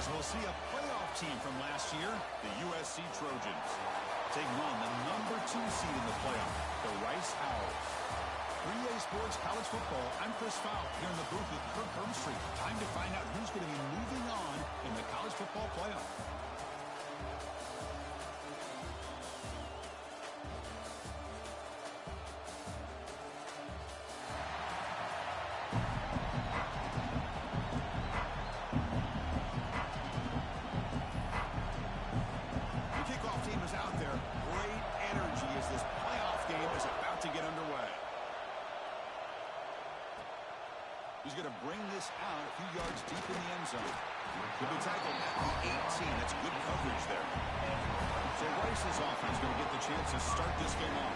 As we'll see a playoff team from last year, the USC Trojans, taking on the #2 seed in the playoff, the Rice Owls. 3A Sports College Football, I'm Chris Fowl here in the booth with Kirk Herbstreit. Time to find out who's going to be moving on in the college football playoff. He's going to bring this out a few yards deep in the end zone. He'll be tackled at the 18. That's good coverage there. So Rice's offense going to get the chance to start this game off.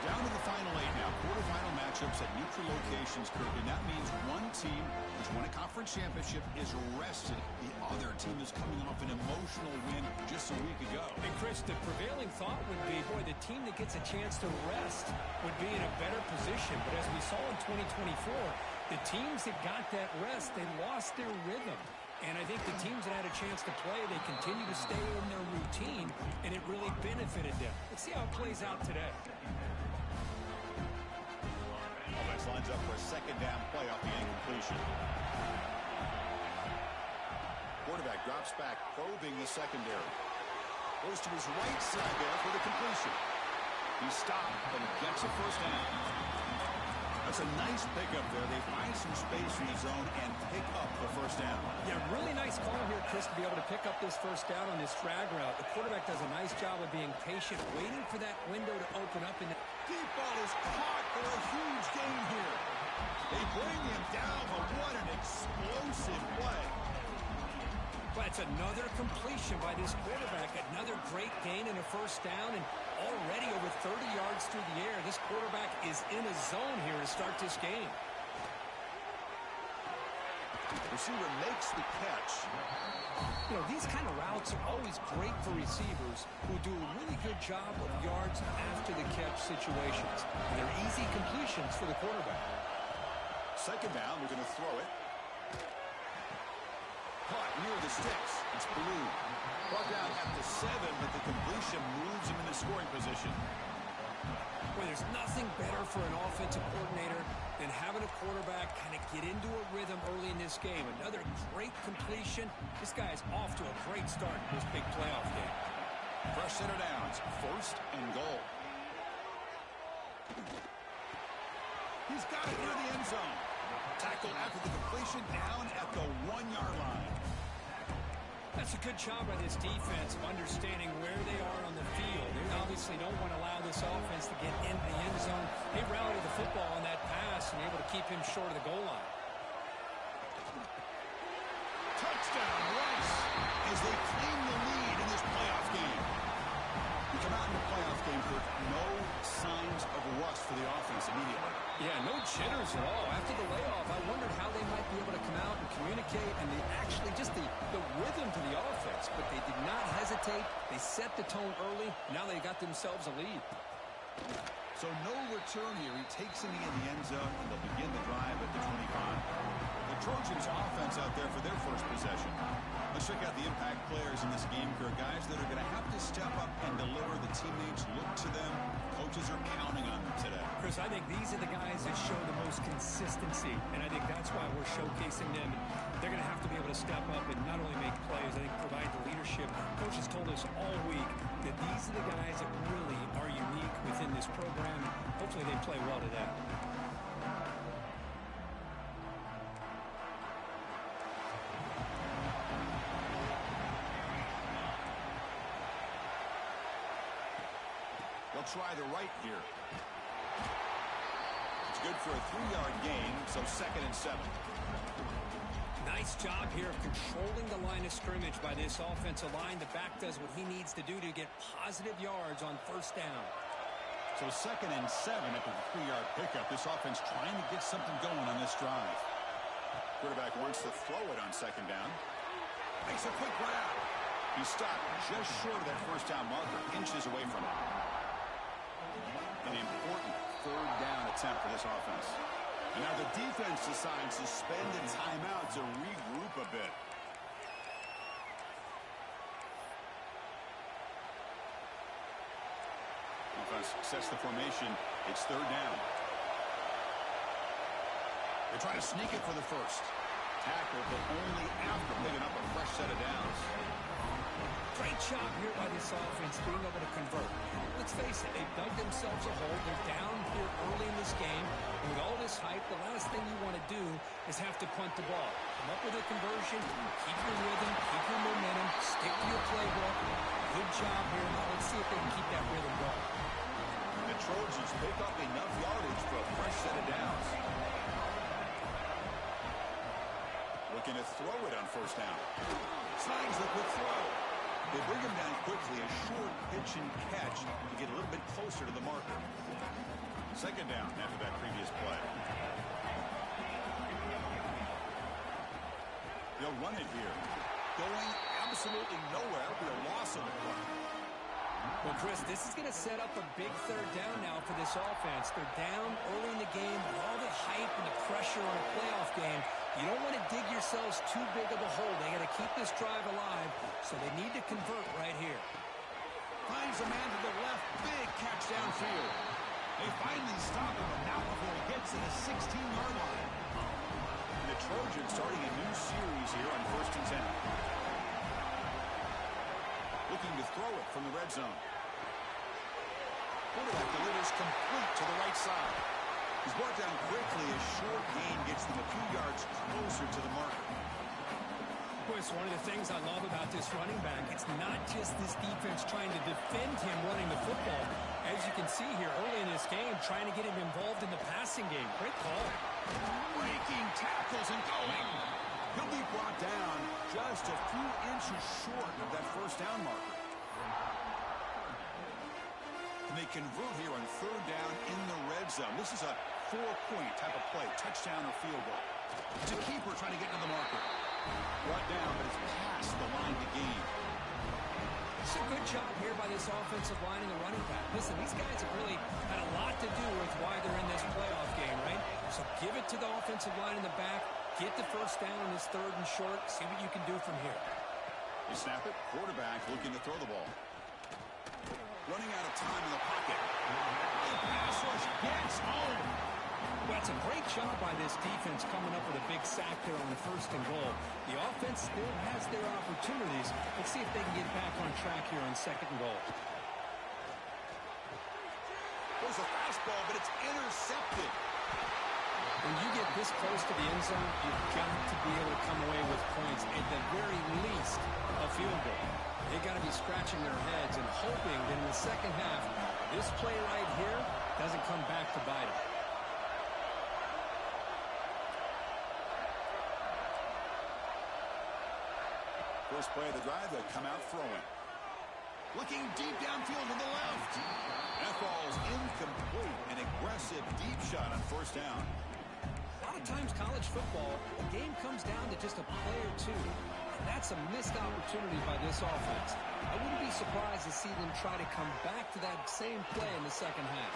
Down to the final 8 now. Quarterfinal matchups at neutral locations, Kirk, and that means one team who's won a conference championship is rested. The other team is coming off an emotional win just a week ago. And Chris, the prevailing thought would be, boy, the team that gets a chance to rest would be in a better position. But as we saw in 2024, the teams that got that rest, they lost their rhythm. And I think the teams that had a chance to play, they continue to stay in their routine, and it really benefited them. Let's see how it plays out today. Offense lines up for a second down play off the incompletion. Quarterback drops back, probing the secondary. Goes to his right side there for the completion. He stopped, but he gets a first down. That's a nice pickup there. They find some space in the zone and pick up the first down. Yeah, really nice call here, Chris, to be able to pick up this first down on this drag route. The quarterback does a nice job of being patient, waiting for that window to open up. And deep ball is caught for a huge gain here. They bring him down, but what an explosive play. That's another completion by this quarterback. Another great gain and a first down, and already over 30 yards through the air. This quarterback is in a zone here to start this game. Receiver makes the catch. You know, these kind of routes are always great for receivers who do a really good job of yards after the catch situations. And they're easy completions for the quarterback. Second down, we're going to throw it. Caught near the sticks. It's Blue. Brought down at the 7, but the completion moves him into scoring position. Boy, there's nothing better for an offensive coordinator than having a quarterback kind of get into a rhythm early in this game. Another great completion. This guy is off to a great start in this big playoff game. Fresh set of downs. First and goal. He's got it near the end zone. Tackle after the completion down at the 1-yard line. That's a good job by this defense of understanding where they are on the field. They obviously don't want to allow this offense to get into the end zone. They rallied the football on that pass and able to keep him short of the goal line. Touchdown, Rice, as they claim the lead in this playoff game. You come out in the playoff game with no signs of rust for the offense immediately. Yeah, no jitters at all. After the layoff, I wondered how they might be able to come out and communicate and actually just the rhythm to the offense. But they did not hesitate. They set the tone early. Now they got themselves a lead. So no return here. He takes it in the end zone, and they'll begin the drive at the 25. The Trojans offense out there for their first possession. Let's check out the impact players in this game, guys that are going to have to step up and deliver. The teammates look to them. Coaches are counting on them today. Chris, I think these are the guys that show the most consistency, and I think that's why we're showcasing them. They're going to have to be able to step up and not only make plays, I think provide the leadership. Coaches told us all week that these are the guys that really are unique within this program. Hopefully they play well today. They'll try the right here. It's good for a 3-yard gain, so 2nd and 7. Nice job here of controlling the line of scrimmage by this offensive line. The back does what he needs to do to get positive yards on first down. So 2nd and 7 after the 3-yard pickup. This offense trying to get something going on this drive. Quarterback wants to throw it on 2nd down. Makes a quick grab. He stopped just short of that first down marker, inches away from it. An important 3rd down attempt for this offense. And now the defense decides to spend a timeout to regroup a bit. defense sets the formation. It's third down. They're trying to sneak it for the first. Tackle, but only after picking up a fresh set of downs. Great job here by this offense being able to convert. Let's face it, they've dug themselves a hole. They're down here early in this game. And with all this hype, the last thing you want to do is have to punt the ball. Come up with a conversion, keep your rhythm, keep your momentum, stick to your playbook. Good job here. Now let's see if they can keep that rhythm going. The Trojans pick up enough yardage for a fresh set of downs. Looking to throw it on first down. Signs the quick throw. They bring him down quickly, a short pitch and catch to get a little bit closer to the marker. Second down after that previous play. They'll run it here. Going absolutely nowhere. Be a loss on the play. Well, Chris, this is going to set up a big third down now for this offense. They're down early in the game with all the hype and the pressure on a playoff game. You don't want to dig yourselves too big of a hole. They got to keep this drive alive, so they need to convert right here. Finds a man to the left. Big catch downfield. They finally stop him, but not before he gets to the 16-yard line. And the Trojans starting a new series here on 1st and 10. Looking to throw it from the red zone. Quarterback delivers complete to the right side. He's brought down quickly. A short gain gets them a few yards closer to the marker. Chris, one of the things I love about this running back, it's not just this defense trying to defend him running the football. As you can see here early in this game, trying to get him involved in the passing game. Great call. Breaking tackles and going. He'll be brought down just a few inches short of that first down marker. And they convert here on third down in the red zone. This is a 4-point type of play, touchdown or field goal. It's a keeper trying to get to the marker. Brought down, but it's past the line to gain. It's a good job here by this offensive line and the running back. Listen, these guys have really had a lot to do with why they're in this playoff game, right? So give it to the offensive line in the back. Get the first down in this third and short. See what you can do from here. You snap it. Quarterback looking to throw the ball. Running out of time in the pocket. The pass rush gets home. Well, it's a great job by this defense coming up with a big sack there on the first and goal. The offense still has their opportunities. Let's see if they can get back on track here on second and goal. There's a fastball, but it's intercepted. When you get this close to the end zone, you've got to be able to come away with points, at the very least a field goal. They got to be scratching their heads and hoping that in the second half, this play right here doesn't come back to bite them. First play of the drive, they'll come out throwing. Looking deep downfield to the left. That ball's incomplete. An aggressive deep shot on first down. A lot of times college football, the game comes down to just a play or two. And that's a missed opportunity by this offense. I wouldn't be surprised to see them try to come back to that same play in the second half.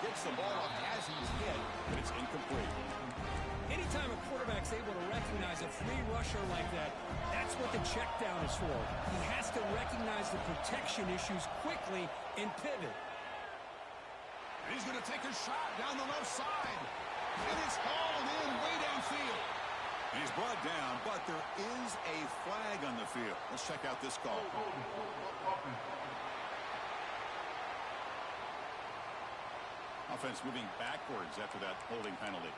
Gets the ball up as he's hit, but it's incomplete. Anytime a quarterback's able to recognize a free rusher like that, that's what the check down is for. He has to recognize the protection issues quickly and pivot. And he's going to take a shot down the left side. And it's hauled in way downfield. And he's brought down, but there is a flag on the field. Let's check out this call. Offense moving backwards after that holding penalty.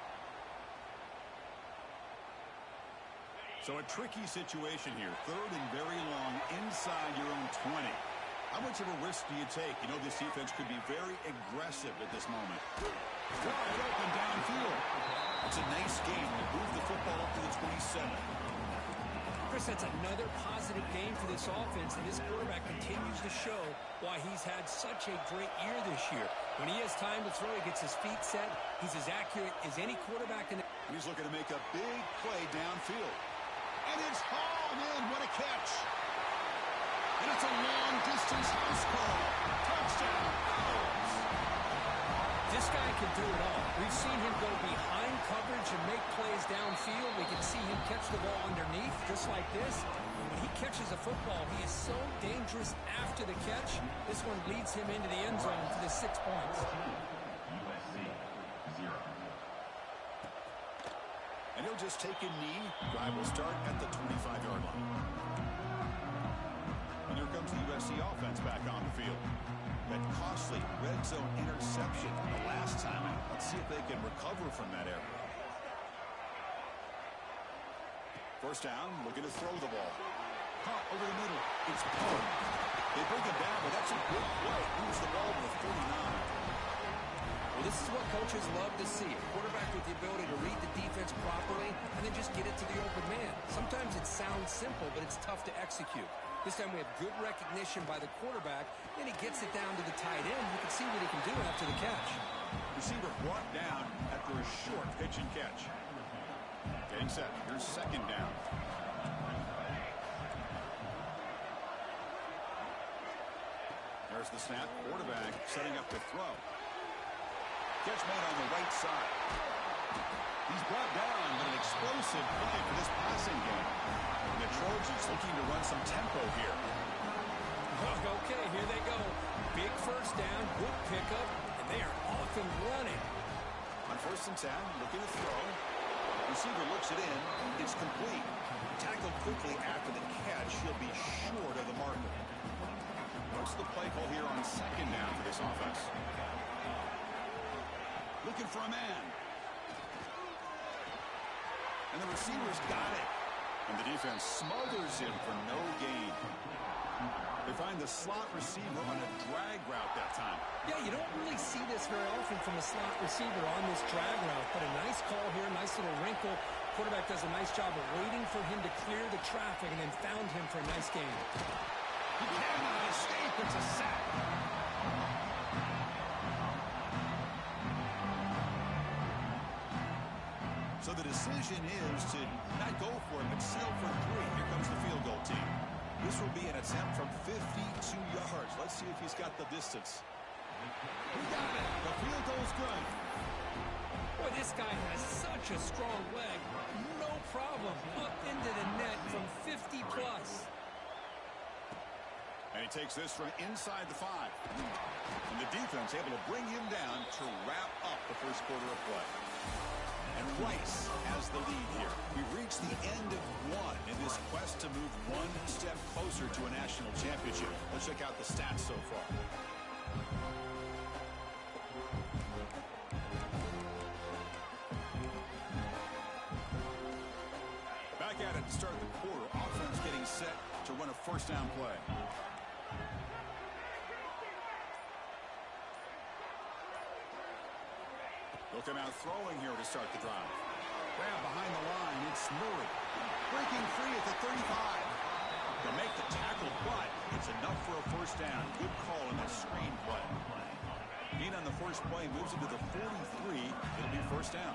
So a tricky situation here. Third and very long inside your own 20. How much of a risk do you take? You know this defense could be very aggressive at this moment. Wide open downfield. It's a nice game to move the football up to the 27. Chris, that's another positive game for this offense, and this quarterback continues to show why he's had such a great year this year. When he has time to throw, he gets his feet set. He's as accurate as any quarterback in the... He's looking to make a big play downfield. And it's hauled in. What a catch. And it's a long-distance house call. Touchdown. This guy can do it all. We've seen him go behind coverage and make plays downfield. We can see him catch the ball underneath just like this. But he catches a football, he is so dangerous after the catch. This one leads him into the end zone for the 6 points. USC 0. And he'll just take a knee. Drive will start at the 25-yard line. And here comes the USC offense back on the field. That costly red zone interception the last time out. Let's see if they can recover from that error. First down, looking to throw the ball. Caught over the middle. It's Poe. They bring him down, but that's a good play. Moves the ball to the 39. Well, this is what coaches love to see. A quarterback with the ability to read the defense properly and then just get it to the open man. Sometimes it sounds simple, but it's tough to execute. This time we have good recognition by the quarterback. Then he gets it down to the tight end. You can see what he can do after the catch. Receiver brought down after a short pitch and catch. Getting set. Here's second down. There's the snap. Quarterback setting up to throw. Catch made on the right side. He's brought down, but an explosive play for this passing game. And the Trojans looking to run some tempo here. Okay, here they go. Big first down, good pickup, and they are off and running. On 1st and 10, looking to throw. Receiver looks it in. It's complete. Tackled quickly after the catch. He'll be short of the marker. What's the play call here on 2nd down for this offense? Looking for a man. And the receiver's got it. And the defense smothers him for no gain. They find the slot receiver on a drag route that time. Yeah, you don't really see this very often from a slot receiver on this drag route, but a nice call here, nice little wrinkle. Quarterback does a nice job of waiting for him to clear the traffic and then found him for a nice gain. He cannot escape. It's a sack. So the decision is to not go for it, but settle for 3. Here comes the field goal team. This will be an attempt from 52 yards. Let's see if he's got the distance. He got it. The field goal's good. Boy, this guy has such a strong leg. No problem. Up into the net from 50 plus. And he takes this from inside the 5. And the defense able to bring him down to wrap up the first quarter of play. And Rice has the lead here. We've reached the end of 1 in this quest to move 1 step closer to a national championship. Let's check out the stats so far. Back at it to start the quarter. Offense getting set to run a first down play. Looking out throwing here to start the drive. Grab behind the line. It's Murray. Breaking free at the 35. They'll make the tackle, but it's enough for a first down. Good call in that screen play. Being on the first play moves into the 43. It'll be first down.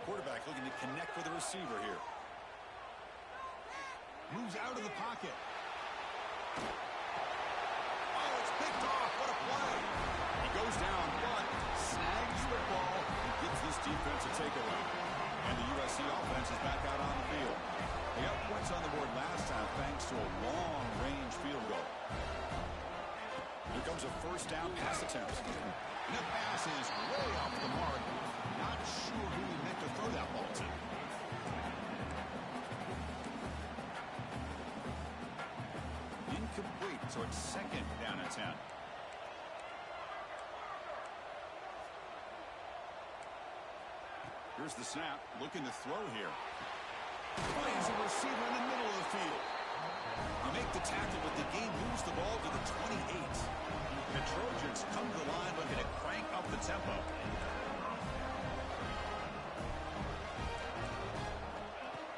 Quarterback looking to connect with the receiver here. Moves out of the pocket. Oh, it's picked off. What a play. He goes down, but snags the ball and gives this defense a takeaway. And the USC offense is back out on the field. They got points on the board last time thanks to a long-range field goal. Here comes a first down pass attempt. And that pass is way off the mark. Not sure who he meant to throw that ball to. Incomplete, so it's second down and 10. Here's the snap, looking to throw here. Finds a receiver in the middle of the field. You make the tackle, but the game moves the ball to the 28. The Trojans come to the line looking to crank up the tempo.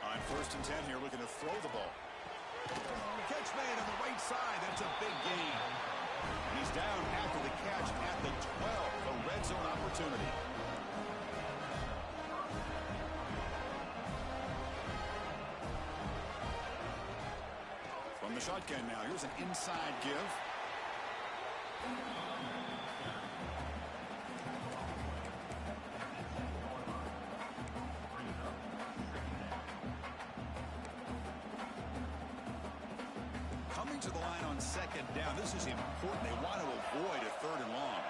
On 1st and 10 here, looking to throw the ball. Catch made on the right side. That's a big gain. And he's down after the catch at the 12. A red zone opportunity. From the shotgun now, here's an inside give. on second down. This is important. They want to avoid a third and long.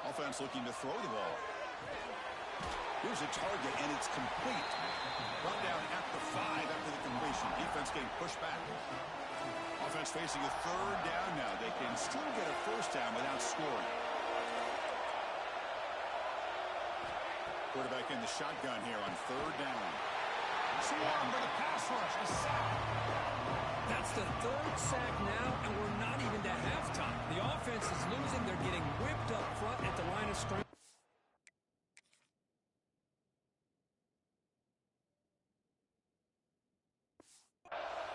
Offense looking to throw the ball. Here's a target, and it's complete. Brought down at the 5 after the completion. Defense getting pushed back. Offense facing a third down now. They can still get a first down without scoring. Quarterback in the shotgun here on third down. Swarm for the pass rush. A sack. That's the third sack now, and we're not even to halftime. The offense is losing. They're getting whipped up front at the line of scrimmage.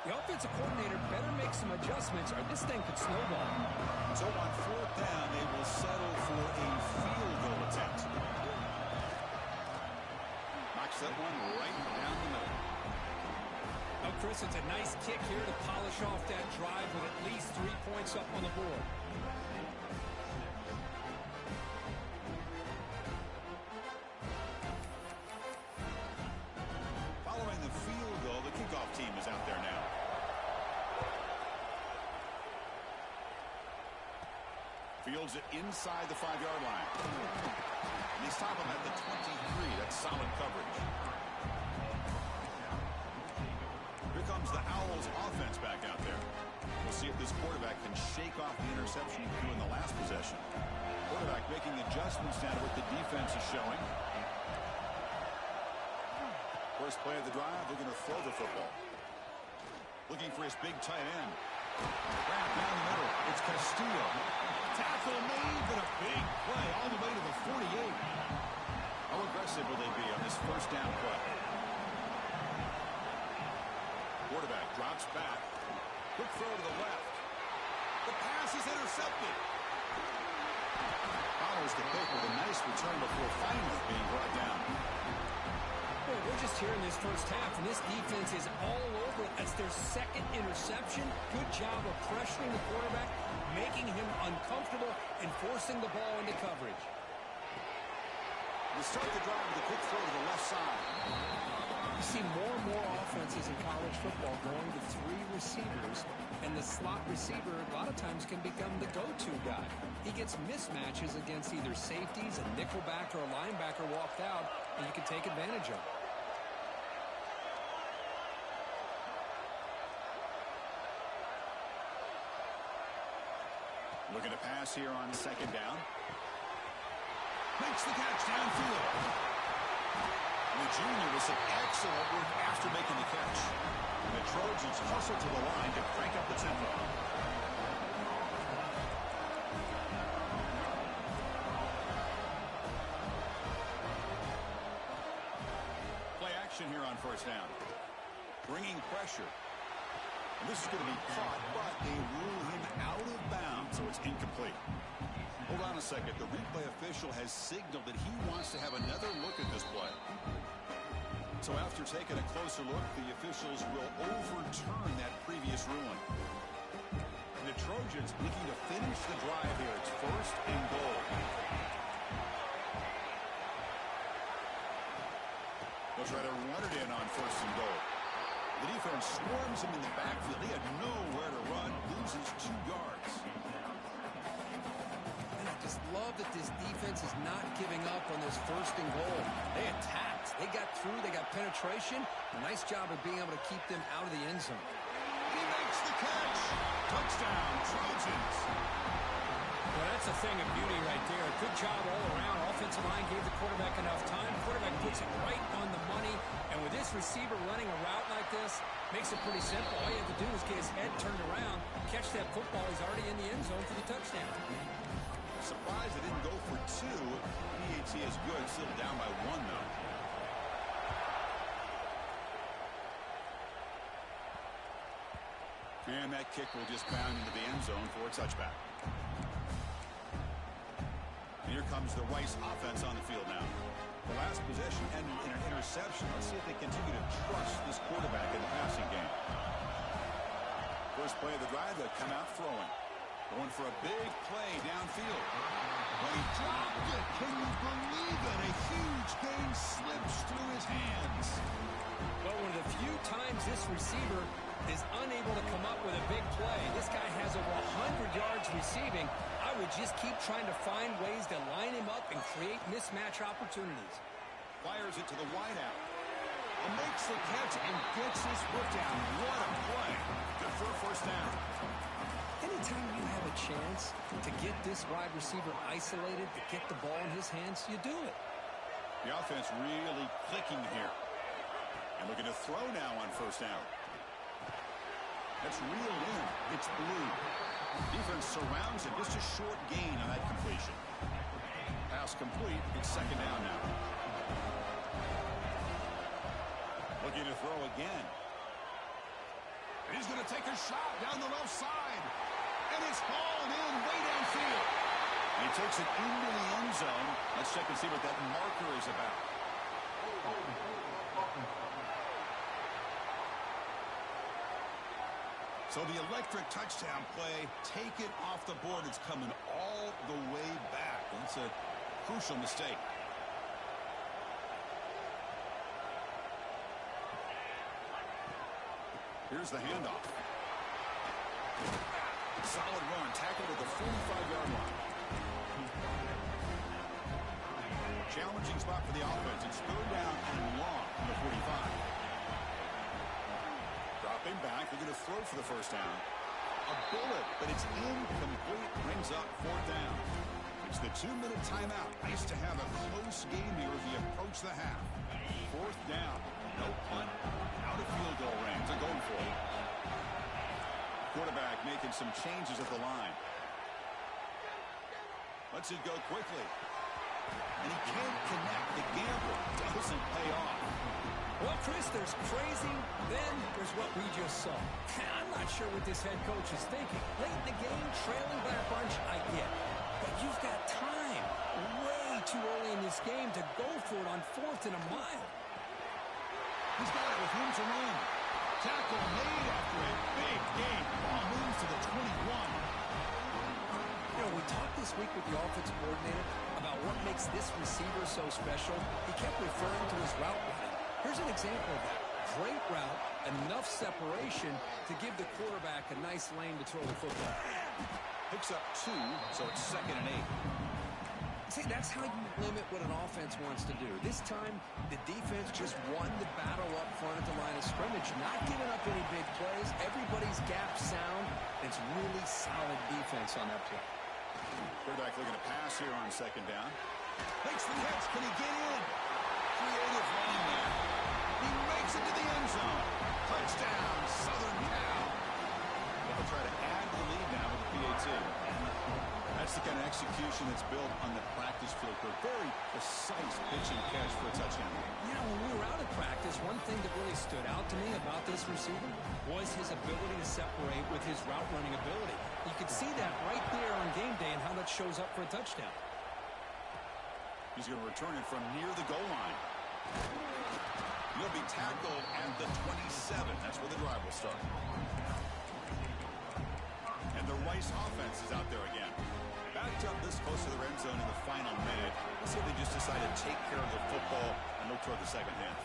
The offensive coordinator better make some adjustments or this thing could snowball. So on fourth down, they will settle for a field goal attempt. Knocks that one right down the middle. Oh, Chris, it's a nice kick here to polish off that drive with at least 3 points up on the board. Following the field goal, the kickoff team is out there now. Fields it inside the 5-yard line. And they stop him at the 23. That's solid coverage. Here comes the Owls offense back out there. We'll see if this quarterback can shake off the interception he threw in the last possession. Quarterback making adjustments now to what the defense is showing. First play of the drive, looking to throw the football. Looking for his big tight end. Wrap down the middle. It's Castillo. Tackle made, but a big play all the way to the 48. How aggressive will they be on this first down play? Quarterback drops back. Quick throw to the left. The pass is intercepted. Follows the pick with a nice return before finally being brought down. Boy, we're just here in this first half, and this defense is all over it. That's their second interception. Good job of pressuring the quarterback, making him uncomfortable, and forcing the ball into coverage. They start the drive with a quick throw to the left side. You see more and more offenses in college football going to 3 receivers, and the slot receiver a lot of times can become the go-to guy. He gets mismatches against either safeties, a nickelback, or a linebacker walked out, and you can take advantage of it. Looking to pass here on second down. Makes the catch downfield. And the junior with some excellent work after making the catch. And the Trojans hustle to the line to crank up the tempo. Play action here on first down. Bringing pressure. And this is going to be caught, but they rule him out of bounds, so it's incomplete. Hold on a second. The replay official has signaled that he wants to have another look at this play. So after taking a closer look, the officials will overturn that previous ruling. And the Trojans looking to finish the drive here. It's first and goal. They'll try to run it in on first and goal. The defense swarms him in the backfield. He had nowhere to run, loses 2 yards. And I just love that this defense is not giving up on this first and goal. They attacked. They got through. They got penetration. A nice job of being able to keep them out of the end zone. He makes the catch. Touchdown, Trojans. Well, that's a thing of beauty right there. Good job all around. Offensive line gave the quarterback enough time. Quarterback puts it right on the money. And with this receiver running a route like this, makes it pretty simple. All you have to do is get his head turned around, catch that football. He's already in the end zone for the touchdown. Surprised they didn't go for 2. PAT is good. Still down by 1, though. And that kick will just bound into the end zone for a touchback. And here comes the Rice offense on the field now. The last possession ended in an interception. Let's see if they continue to trust this quarterback in the passing game. First play of the drive, they'll come out throwing. Going for a big play downfield. But he dropped it. Can you believe it? A huge gain slips through his hands. Well, one of the few times this receiver is unable to come up with a big play. This guy has over 100 yards receiving. I would just keep trying to find ways to line him up and create mismatch opportunities. Fires it to the wideout. And makes the catch and gets his foot down. What a play. Good for a first down. Anytime you have a chance to get this wide receiver isolated, to get the ball in his hands, you do it. The offense really clicking here. And looking to throw now on first down. That's reeled in. It's blue. Defense surrounds it. Just a short gain on that completion. Pass complete. It's second down now. Looking to throw again. And he's going to take a shot down the left side. And it's hauled in way downfield. And he takes it into the end zone. Let's check and see what that marker is about. So the electric touchdown play, take it off the board. It's coming all the way back. That's a crucial mistake. Here's the handoff. Solid run, tackled at the 45-yard line. Challenging spot for the offense. It's third down and long from the 45. Dropping back, they're going to throw for the first down. A bullet, but it's incomplete. Brings up fourth down. It's the 2-minute timeout. Nice to have a close game here as we approach the half. Fourth down. No punt. Out of field goal range. They're going for it. Quarterback making some changes at the line. Lets it go quickly. And he can't connect. The gamble doesn't pay off. Well, Chris, there's crazy, then there's what we just saw. I'm not sure what this head coach is thinking. Late in the game, trailing by a bunch, I get. But you've got time, way too early in this game, to go for it on fourth and a mile. He's got it with room to run. Tackle made after a big gain. Ball moves to the 21. You know, we talked this week with the offensive coordinator about what makes this receiver so special. He kept referring to his route running. Here's an example of that. Great route, enough separation to give the quarterback a nice lane to throw the football. Picks up 2, so it's second and 8. See, that's how you limit what an offense wants to do. This time, the defense just won the battle up front at the line of scrimmage, not giving up any big plays. Everybody's gap sound. It's really solid defense on that play. Quarterback looking to pass here on second down. Makes the catch. Can he get in? Creative running there. He makes it to the end zone. Touchdown, Southern Cal. They'll try to add the lead now with the PAT. That's the kind of execution that's built on the practice field. A very precise pitch and catch for a touchdown. You know, when we were out of practice, one thing that really stood out to me about this receiver was his ability to separate with his route running ability. You could see that right there on game day and how that shows up for a touchdown. He's going to return it from near the goal line. He'll be tackled at the 27. That's where the drive will start. And the Rice offense is out there again. Backed up this close to the red zone in the final minute. Let's see if they just decide to take care of the football and look toward the second half.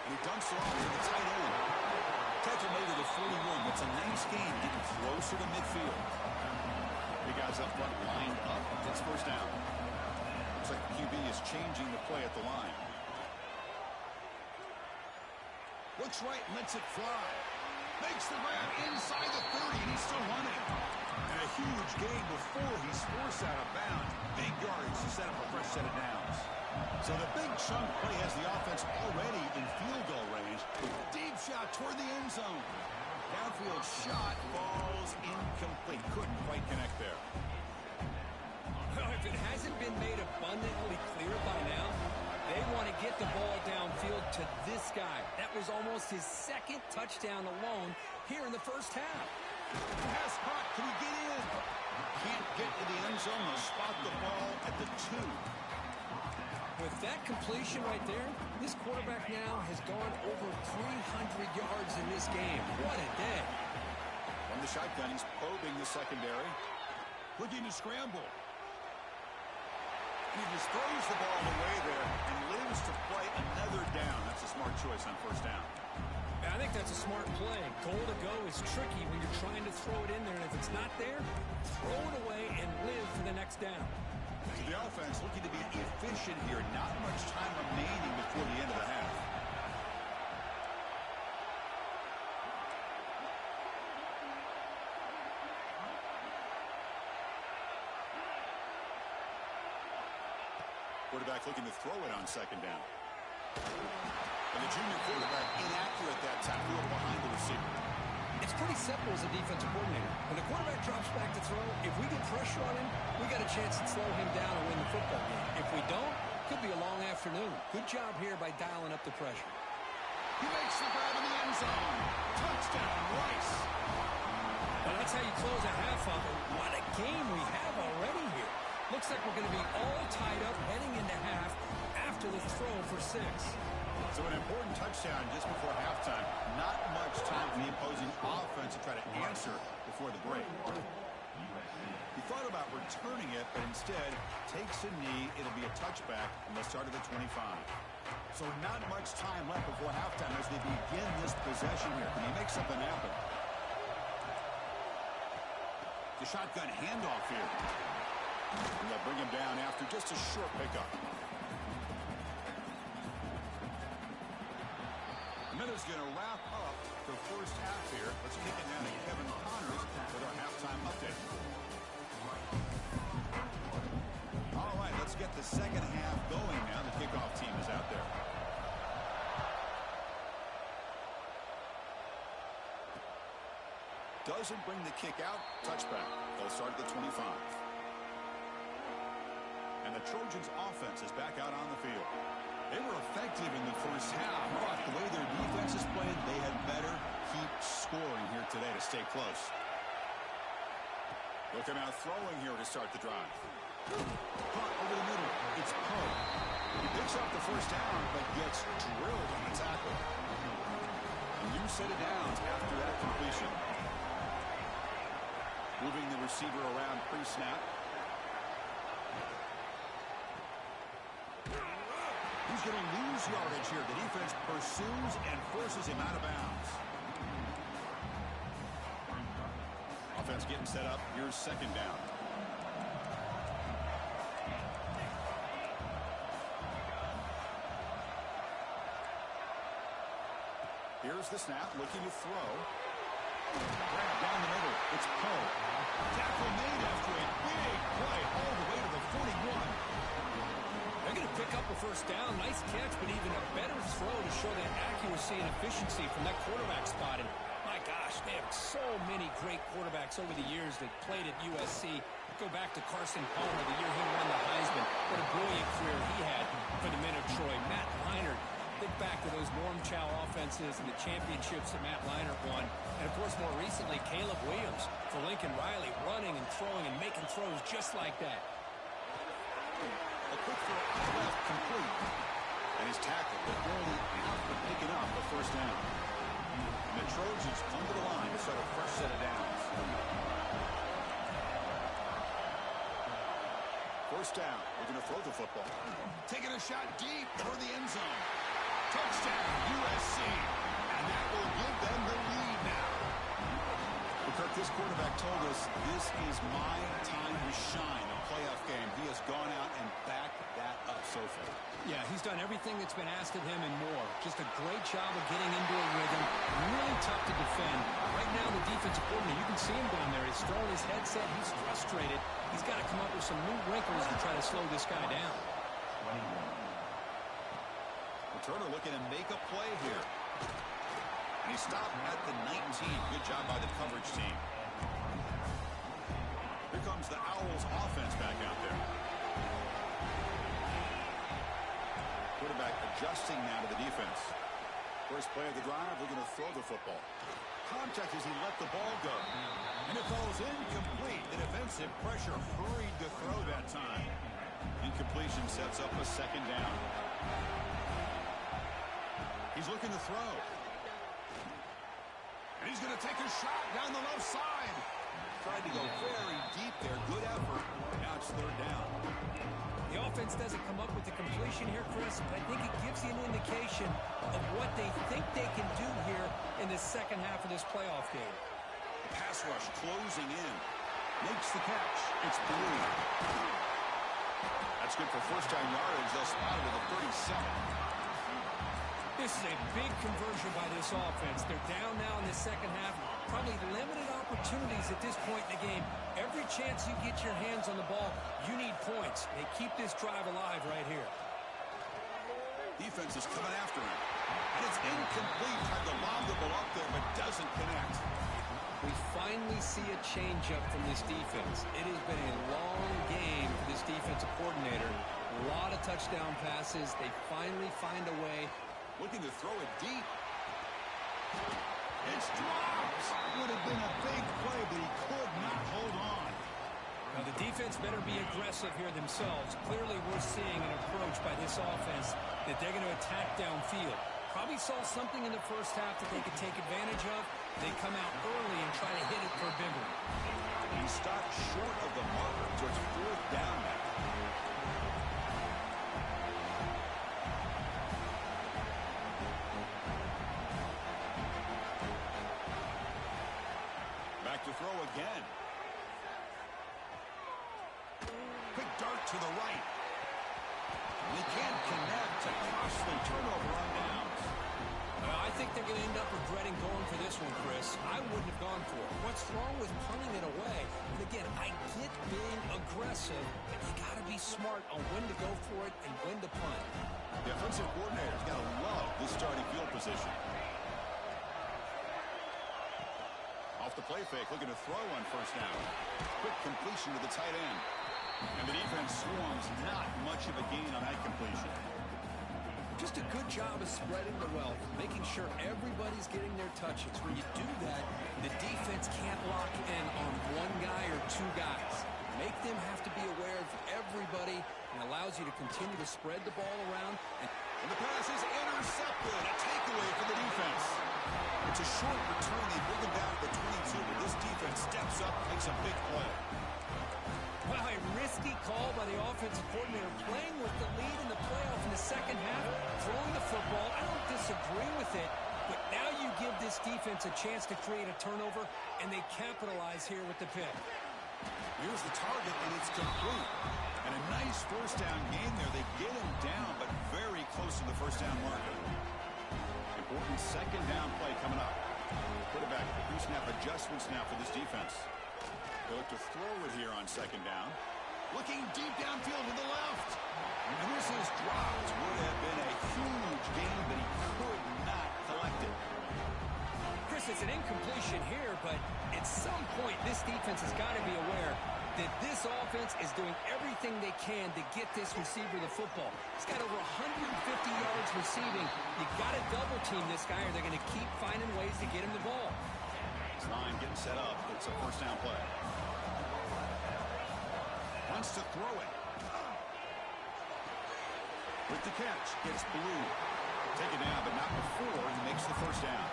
And he dumps it off to the tight end. Tackle made to the 41. That's a nice gain, getting closer to midfield. The guys up front lined up. It's first down. Looks like the QB is changing the play at the line. Looks right, lets it fly. Makes the grab inside the 30, and he's still running. And a huge gain before he's forced out of bounds. Big yards to set up a fresh set of downs. So the big chunk play has the offense already in field goal range. Deep shot toward the end zone. Downfield shot, falls incomplete. Couldn't quite connect there. If it hasn't been made abundantly clear by now, they want to get the ball downfield to this guy. That was almost his second touchdown alone here in the first half. Pass caught. Can he get in? Can't get to the end zone. They'll spot the ball at the 2. With that completion right there, this quarterback now has gone over 300 yards in this game. What a day. From the shotgun, he's probing the secondary. Looking to scramble. And he just throws the ball away there and lives to play another down. That's a smart choice. choice on first down. I think that's a smart play. Goal to go is tricky when you're trying to throw it in there, and if it's not there, throw it away and live for the next down. So the offense looking to be efficient here. Not much time remaining before the end of the half. Quarterback looking to throw it on second down. And the junior quarterback inaccurate that time, threw it behind the receiver. It's pretty simple as a defensive coordinator. When the quarterback drops back to throw, if we get pressure on him, we got a chance to slow him down and win the football game. If we don't, could be a long afternoon. Good job here by dialing up the pressure. He makes the grab in the end zone. Touchdown, Rice. Well, that's how you close a half of it. What a game we have already here. Looks like we're going to be all tied up heading into half after the throw for 6. So an important touchdown just before halftime. Not much time for the opposing offense to try to answer before the break. He thought about returning it, but instead takes a knee. It'll be a touchback, and they'll start at the 25. So not much time left before halftime as they begin this possession here. Can he make something happen? The shotgun handoff here. And they'll bring him down after just a short pickup. The minute's going to wrap up the first half here. Let's kick it down to Kevin Connors with our halftime update. All right, let's get the second half going now. The kickoff team is out there. Doesn't bring the kick out. Touchback. They'll start at the 25. And the Trojans' offense is back out on the field. They were effective in the first half, but the way their defense is playing, they had better keep scoring here today to stay close. Looking out throwing here to start the drive. Punt over the middle. It's Poe. He picks up the first down, but gets drilled on the tackle. A new set of downs after that completion. Moving the receiver around pre-snap. He's going to lose yardage here. The defense pursues and forces him out of bounds. Offense getting set up. Here's second down. Here's the snap, looking to throw. Grab down the middle. It's Poe. Tackle made after a big play all the way to the 41. They're going to pick up a first down. Nice catch, but even a better throw to show that accuracy and efficiency from that quarterback spot. And my gosh, they have so many great quarterbacks over the years that played at USC. Go back to Carson Palmer, the year he won the Heisman. What a brilliant career he had for the men of Troy. Matt Leinart. Think back to those Norm Chow offenses and the championships that Matt Leinart won. And, of course, more recently, Caleb Williams for Lincoln Riley, running and throwing and making throws just like that. A quick throw out left, complete. And he's tackled, but barely after picking up the first down. And the Trojans come to the line to start a fresh set of downs. First down. We're going to throw the football. Taking a shot deep toward the end zone. Touchdown, USC. And that will give them the lead now. Well, Kirk, this quarterback told us this is my time to shine, a playoff game. He has gone out and backed that up so far. Yeah, he's done everything that's been asked of him and more. Just a great job of getting into a rhythm. Really tough to defend. Right now, the defensive coordinator, you can see him down there. He's throwing his headset. He's frustrated. He's got to come up with some new wrinkles to try to slow this guy down. Turner looking to make a play here. And he stopped at the 19. Good job by the coverage team. Here comes the Owls offense back out there. Quarterback adjusting now to the defense. First play of the drive, looking to throw the football. Contact as he let the ball go. And it falls incomplete. The defensive pressure hurried to throw that time. Incompletion sets up a second down. He's looking to throw. And he's going to take a shot down the left side. Tried to go very deep there. Good effort. Now it's third down. The offense doesn't come up with the completion here, Chris, but I think it gives you an indication indication of what they think they can do here in the second half of this playoff game. Pass rush closing in. Makes the catch. It's Blue. That's good for first down yardage. They'll spot it at the 37. This is a big conversion by this offense. They're down now in the second half. Probably limited opportunities at this point in the game. Every chance you get your hands on the ball, you need points. They keep this drive alive right here. Defense is coming after him. And it's incomplete. Tried to lob the ball up there, but doesn't connect. We finally see a change-up from this defense. It has been a long game for this defensive coordinator. A lot of touchdown passes. They finally find a way. Looking to throw it deep. It's dropped. Would have been a big play, but he could not hold on. Now, the defense better be aggressive here themselves. Clearly, we're seeing an approach by this offense that they're going to attack downfield. Probably saw something in the first half that they could take advantage of. They come out early and try to hit it for a big one. He stopped short of the marker, so it's fourth down now. Back to throw again. Quick dart to the right. And he can't connect. A costly turnover on downs. I think they're going to end up regretting going for this one, Chris. I wouldn't have gone for it. What's wrong with punting it away? And again, I get being aggressive, but you got to be smart on when to go for it and when to punt. The offensive coordinator's got to love this starting field position. Off the play fake, looking to throw on first down. Quick completion to the tight end. And the defense swarms, not much of a gain on that completion. Just a good job of spreading the wealth, making sure everybody's getting their touches. When you do that, the defense can't lock in on one guy or two guys. Make them have to be aware of everybody and allows you to continue to spread the ball around. And the pass is intercepted. A takeaway for the defense. It's a short return. They bring him down to the 22, but this defense steps up and makes a big play. Well, a risky call by the offensive coordinator, playing with the lead in the playoff in the second half, throwing the football. I don't disagree with it, but now you give this defense a chance to create a turnover, and they capitalize here with the pick. Here's the target, and it's complete. And a nice first down game there. They get him down, but very close to the first down marker. Important second down play coming up. Quarterback pre-snap adjustments now for this defense. They look to throw it here on second down. Looking deep downfield to the left. And this is dropped. Would have been a huge gain, but he could not collect it. Chris, it's an incompletion here, but at some point, this defense has got to be aware that this offense is doing everything they can to get this receiver the football. He's got over 150 yards receiving. You got to double team this guy, or they're going to keep finding ways to get him the ball. Line getting set up. It's a first down play. Wants to throw it. With the catch, it's Blue. Take it down, but not before he makes the first down.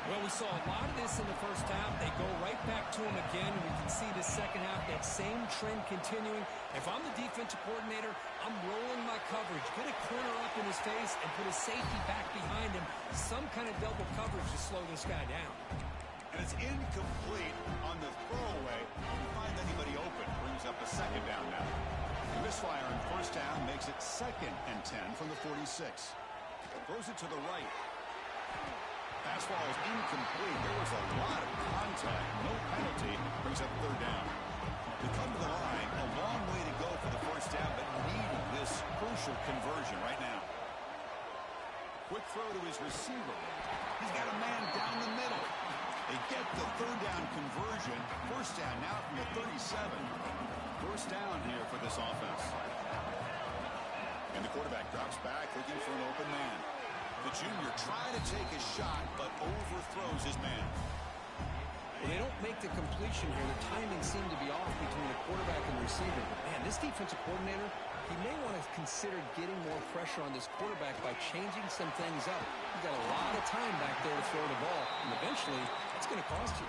Well, we saw a lot of this in the first half. They go right back to him again, and we can see the second half, that same trend continuing. If I'm the defensive coordinator, I'm rolling my coverage. Get a corner up in his face and put a safety back behind him. Some kind of double coverage to slow this guy down. And it's incomplete on the throwaway. Can't find anybody open. Brings up a second down now. The misfire on first down makes it 2nd and 10 from the 46. Throws it to the right. Pass ball is incomplete. There was a lot of contact. No penalty. Brings up third down. They come to the line. A long way to go for the first down, but needing this crucial conversion right now. Quick throw to his receiver. He's got a man down the middle. They get the third down conversion. First down now from the 37. First down here for this offense. And the quarterback drops back looking for an open man. The junior trying to take a shot, but overthrows his man. Well, they don't make the completion here. The timing seemed to be off between the quarterback and the receiver. But, man, this defensive coordinator, he may want to consider getting more pressure on this quarterback by changing some things up. He's got a lot of time back there to throw the ball, and eventually it's going to cost you.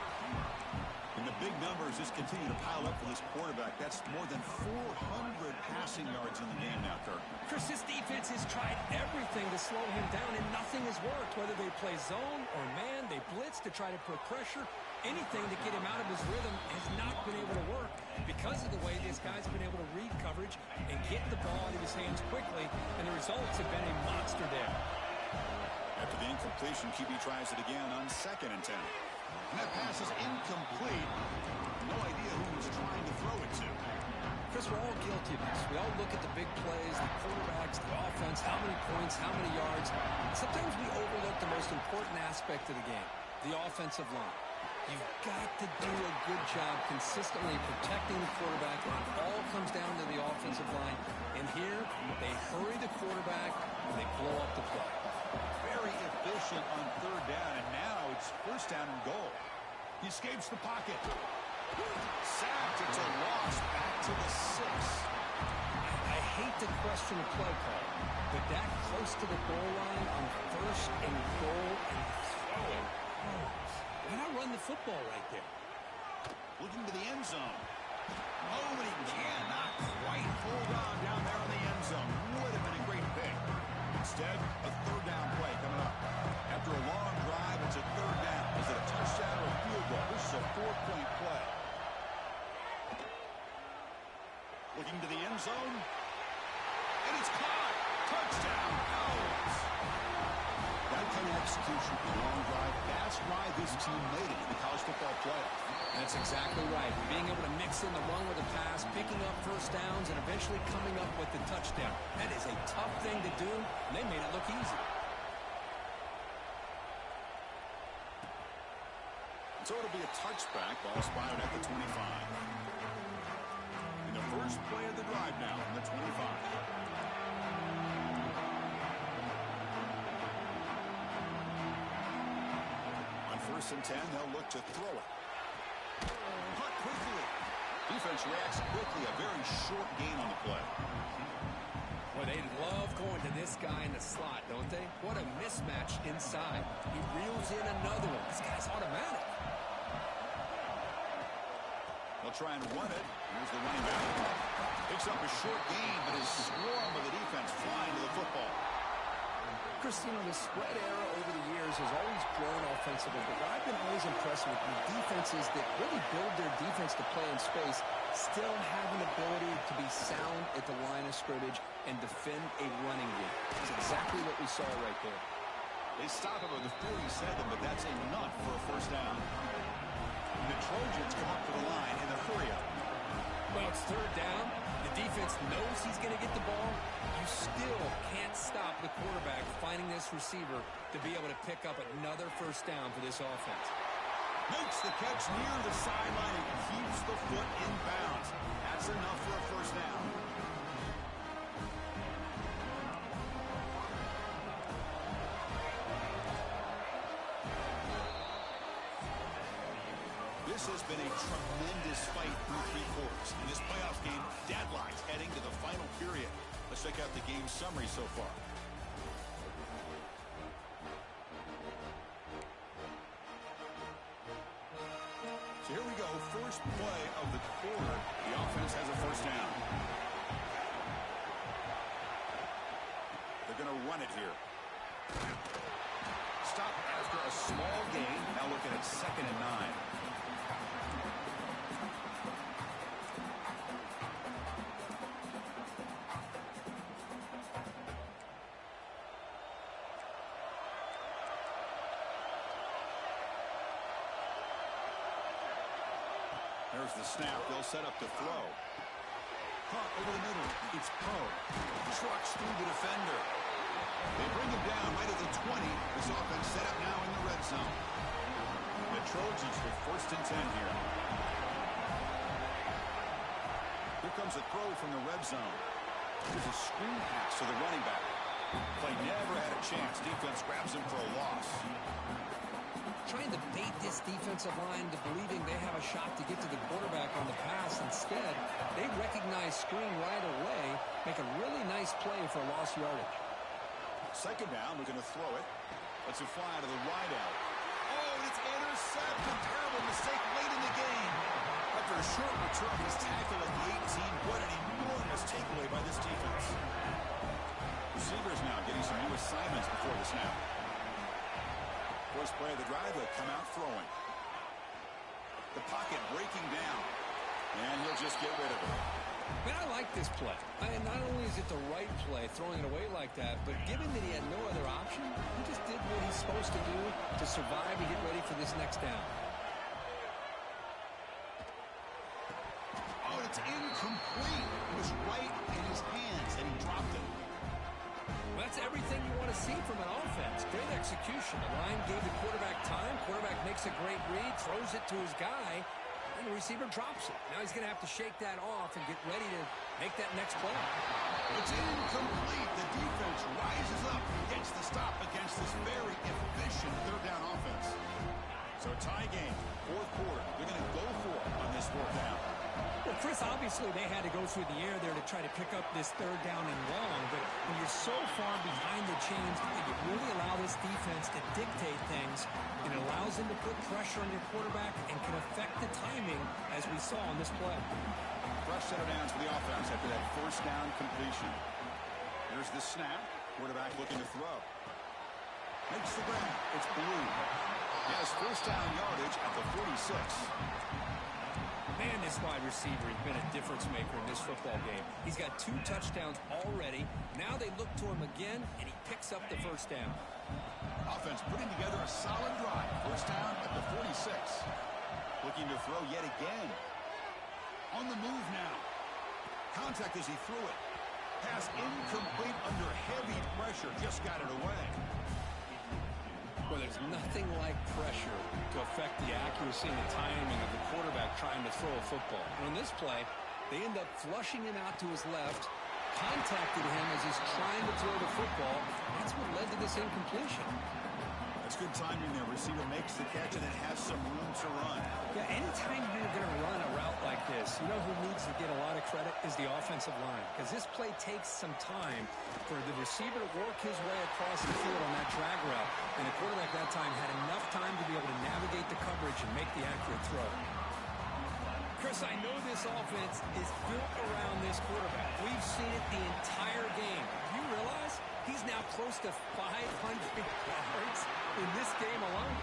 And the Big numbers just continue to pile up for this quarterback. That's more than 400 passing yards in the game now, Kirk. Chris, this defense has tried everything to slow him down, and nothing has worked. Whether they play zone or man, they blitz to try to put pressure. Anything to get him out of his rhythm has not been able to work because of the way these guys have been able to read coverage and get the ball out of his hands quickly, and the results have been a monster day. After the incompletion, QB tries it again on 2nd and 10. And that pass is incomplete. No idea who he's trying to throw it to. Chris, we're all guilty of this. We all look at the big plays, the quarterbacks, the offense, how many points, how many yards. Sometimes we overlook the most important aspect of the game, the offensive line. You've got to do a good job consistently protecting the quarterback, and it all comes down to the offensive line. And here, they hurry the quarterback, and they blow up the play. Very efficient on 3rd down, and now it's 1st down and goal. He escapes the pocket. Sacked. It's a loss back to the 6. I hate to question the play call, but that close to the goal line on 1st and goal and throw. Why not run the football right there? Looking to the end zone. Oh, but he cannot quite hold on down there in the end zone. Would have been a great pick. Instead, a 3rd down play coming up. After a long drive, it's a 3rd down. Is it a touchdown or a field goal? This is a 4-point play. Looking to the end zone. And it's caught. Touchdown, Owls. That kind of execution for a long drive, that's why this team made it in the college football playoff. That's exactly right. Being able to mix in the run with the pass, picking up 1st downs, and eventually coming up with the touchdown. That is a tough thing to do, and they made it look easy. So it'll be a touchback. Ball spotted at the 25. In the first play of the drive now on the 25. On 1st and 10, they'll look to throw it. Caught quickly. Defense reacts quickly. A very short gain on the play. Well, they love going to this guy in the slot, don't they? What a mismatch inside. He reels in another one. This guy's automatic. They'll try and run it. Here's the running back. Picks up a short gain, but is swarmed by the defense flying to the football. Christine, the spread era over the years has always grown offensively, but what I've been always impressed with the defenses that really build their defense to play in space still have an ability to be sound at the line of scrimmage and defend a running game. That's exactly what we saw right there. They stop him at the 47, but that's enough for a 1st down. The Trojans come up to the line in the hurry-up. Well, it's 3rd down. The defense knows he's going to get the ball. You still can't stop the quarterback finding this receiver to be able to pick up another 1st down for this offense. Makes the catch near the sideline and keeps the foot in bounds. That's enough for a 1st down. This has been a tremendous fight through 3 quarters. In this playoff game, deadlocked heading to the final period. Let's check out the game summary so far. So here we go. First play of the quarter. The offense has a 1st down. They're going to run it here. Stop after a small gain. Now looking at 2nd and 9. There's the snap. They'll set up to throw. Caught over the middle. It's Poe. Trucks through the defender. They bring him down right at the 20. This offense set up now in the red zone. The Trojans with 1st and 10 here. Here comes a throw from the red zone. There's a screen pass to the running back. Play never had a chance. Defense grabs him for a loss. Trying to bait this defensive line to believing they have a shot to get to the quarterback on the pass. Instead, they recognize screen right away, make a really nice play for lost yardage. 2nd down, looking to throw it. Lets it fly to the wide out. Oh, and it's intercepted. Terrible mistake late in the game. After a short return, he's tackled at the 18. What an enormous takeaway by this defense. Receivers now getting some new assignments before the snap. First play of the drive, they'll come out throwing. The pocket breaking down. And he'll just get rid of it. Man, I like this play. Not only is it the right play, throwing it away like that, but given that he had no other option, he just did what he's supposed to do to survive and get ready for this next down. Oh, it's incomplete. It was right in his hands, and he dropped it. Well, that's everything you want to see from an offense. Great execution. The line gave the quarterback time. Quarterback makes a great read, throws it to his guy, and the receiver drops it. Now he's going to have to shake that off and get ready to make that next play. It's incomplete. The defense rises up, gets the stop against this very efficient third down offense. So tie game, fourth quarter. They're going to go for it on this fourth down. Well, Chris, obviously they had to go through the air there to try to pick up this third down and long, but when you're so far behind the chains, you really allow this defense to dictate things, and it allows them to put pressure on your quarterback and can affect the timing, as we saw on this play. Fresh set of downs for the offense after that first down completion. Here's the snap. Quarterback looking to throw. Makes the grab. It's Blue. He has first down yardage at the 46. Man, this wide receiver has been a difference maker in this football game. He's got 2 touchdowns already. Now they look to him again, and he picks up the first down. Offense putting together a solid drive. First down at the 46. Looking to throw yet again. On the move now. Contact as he threw it. Pass incomplete under heavy pressure. Just got it away. Well, there's nothing like pressure to affect the accuracy and the timing of the quarterback trying to throw a football. And on this play, they end up flushing him out to his left, contacted him as he's trying to throw the football. That's what led to this incompletion. That's good timing there. Receiver makes the catch and it has some room to run. Yeah, anytime you're going to run a route like this, you know who needs to get a lot of credit is the offensive line. Because this play takes some time for the receiver to work his way across the field on that drag route. And the quarterback that time had enough time to be able to navigate the coverage and make the accurate throw. Chris, I know this offense is built around this quarterback. We've seen it the entire game. Do you realize he's now close to 500 yards in this game alone?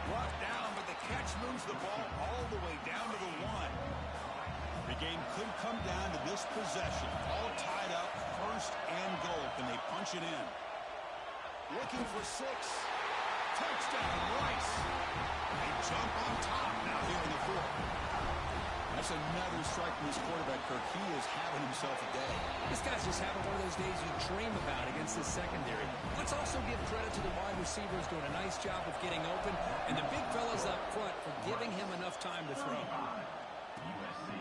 Brought down, but the catch moves the ball all the way down to the 1. The game could come down to this possession. All tied up, first and goal. Can they punch it in? Looking for 6. Touchdown, Rice. They jump on top now here in the 4th. That's another strike from his quarterback, Kirk. He is having himself a day. This guy's just having one of those days you dream about against this secondary. Let's also give credit to the wide receivers doing a nice job of getting open, and the big fellas up front for giving him enough time to throw. USC.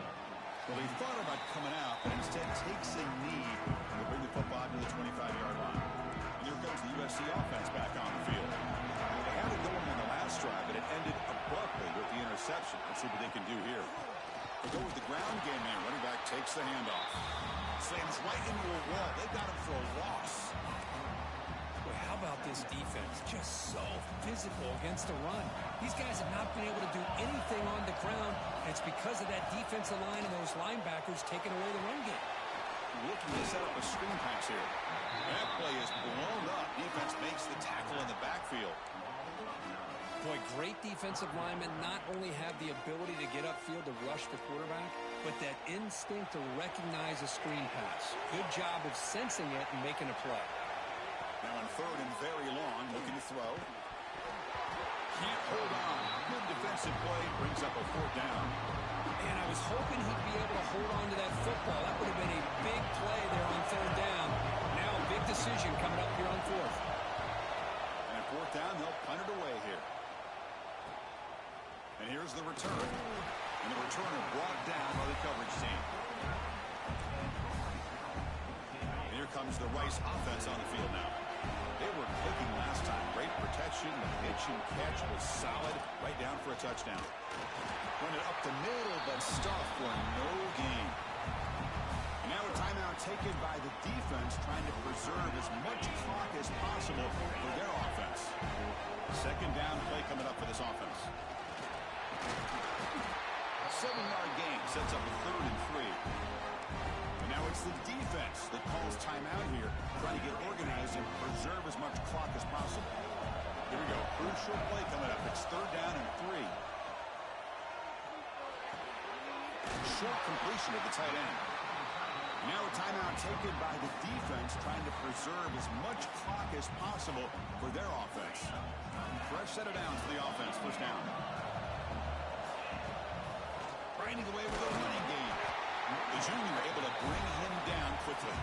Well, he thought about coming out, but instead takes a knee to bring the football to the 25-yard line. And here comes the USC offense back on the field. They had it going on the last drive, but it ended abruptly with the interception. Let's see what they can do here. They go with the ground game man. Running back takes the handoff. Slams right into a wall. They got him for a loss. Boy, how about this defense? Just so physical against the run. These guys have not been able to do anything on the ground, and it's because of that defensive line and those linebackers taking away the run game. Looking to set up a screen pass here. That play is blown up. Defense makes the tackle in the backfield. Boy, great defensive linemen not only have the ability to get upfield to rush the quarterback, but that instinct to recognize a screen pass. Good job of sensing it and making a play. Now on 3rd and very long, looking to throw. Can't hold on. Good defensive play. Brings up a 4th down. And I was hoping he'd be able to hold on to that football. That would have been a big play there on 3rd down. Now a big decision coming up here on 4th. And at 4th down, they'll punt it away here. And here's the return. And the returner brought down by the coverage team. And here comes the Rice offense on the field now. They were clicking last time. Great protection. The pitch and catch was solid. Right down for a touchdown. Run it up the middle, but stuffed for no gain. And now a timeout taken by the defense, trying to preserve as much clock as possible for their offense. 2nd down play coming up for this offense. 7-yard clock as possible. Here we go. Crucial play coming up. It's 3rd down and 3. Short completion to the tight end. Now a timeout taken by the defense, trying to preserve as much clock as possible for their offense. Fresh set of downs for the offense. 1st down. Grinding away with a running game. The junior able to bring him down quickly.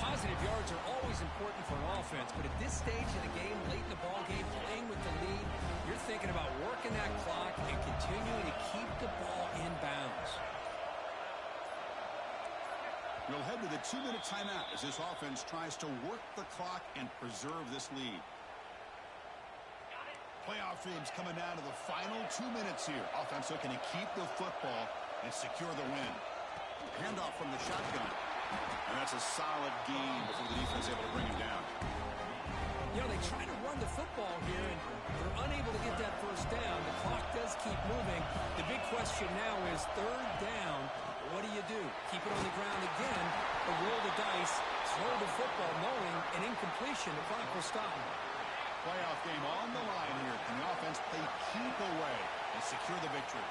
Positive yards are always important for an offense, but at this stage of the game, late in the ball game, playing with the lead, you're thinking about working that clock and continuing to keep the ball in bounds. We'll head to the 2-minute timeout as this offense tries to work the clock and preserve this lead. Playoff dreams coming down to the final 2 minutes here. Offense looking to keep the football and secure the win. Handoff from the shotgun. And that's a solid gain before the defense is able to bring him down. You know, they try to run the football here, and they're unable to get that 1st down. The clock does keep moving. The big question now is 3rd down. What do you do? Keep it on the ground again, or roll the dice, throw the football, knowing an incompletion, the clock will stop. Playoff game on the line here. Can the offense play keep away and secure the victory?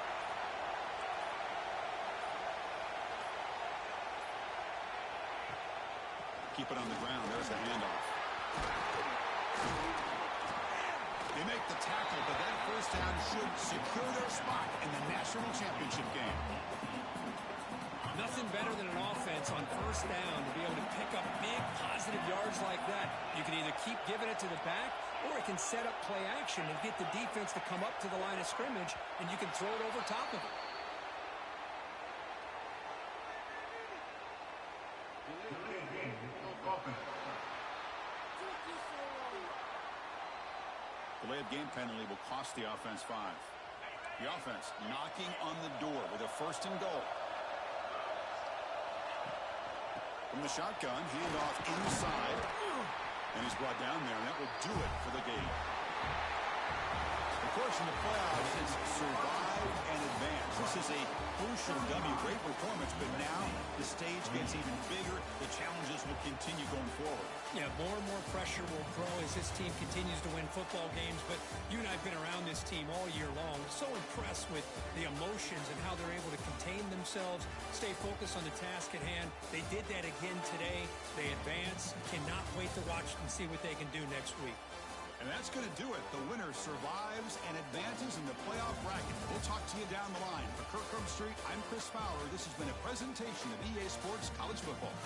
Keep it on the ground. There's the handoff. They make the tackle, but that 1st down should secure their spot in the national championship game. Nothing better than an offense on 1st down to be able to pick up big positive yards like that. You can either keep giving it to the back, or it can set up play action and get the defense to come up to the line of scrimmage, and you can throw it over top of it. Delayed game penalty will cost the offense 5. The offense knocking on the door with a 1st and goal. From the shotgun, handoff inside. And he's brought down there, and that will do it for the game. Of course, in the playoffs, it's survive and advance. This is a crucial W. Great performance, but now the stage gets even bigger. The challenges will continue going forward. Yeah, more and more pressure will grow as this team continues to win football games, but you and I have been around this team all year long. So impressed with the emotions and how they're able to contain themselves, stay focused on the task at hand. They did that again today. They advance. Cannot wait to watch and see what they can do next week. And that's going to do it. The winner survives and advances in the playoff bracket. We'll talk to you down the line. For Kirk Street, I'm Chris Fowler. This has been a presentation of EA Sports College Football.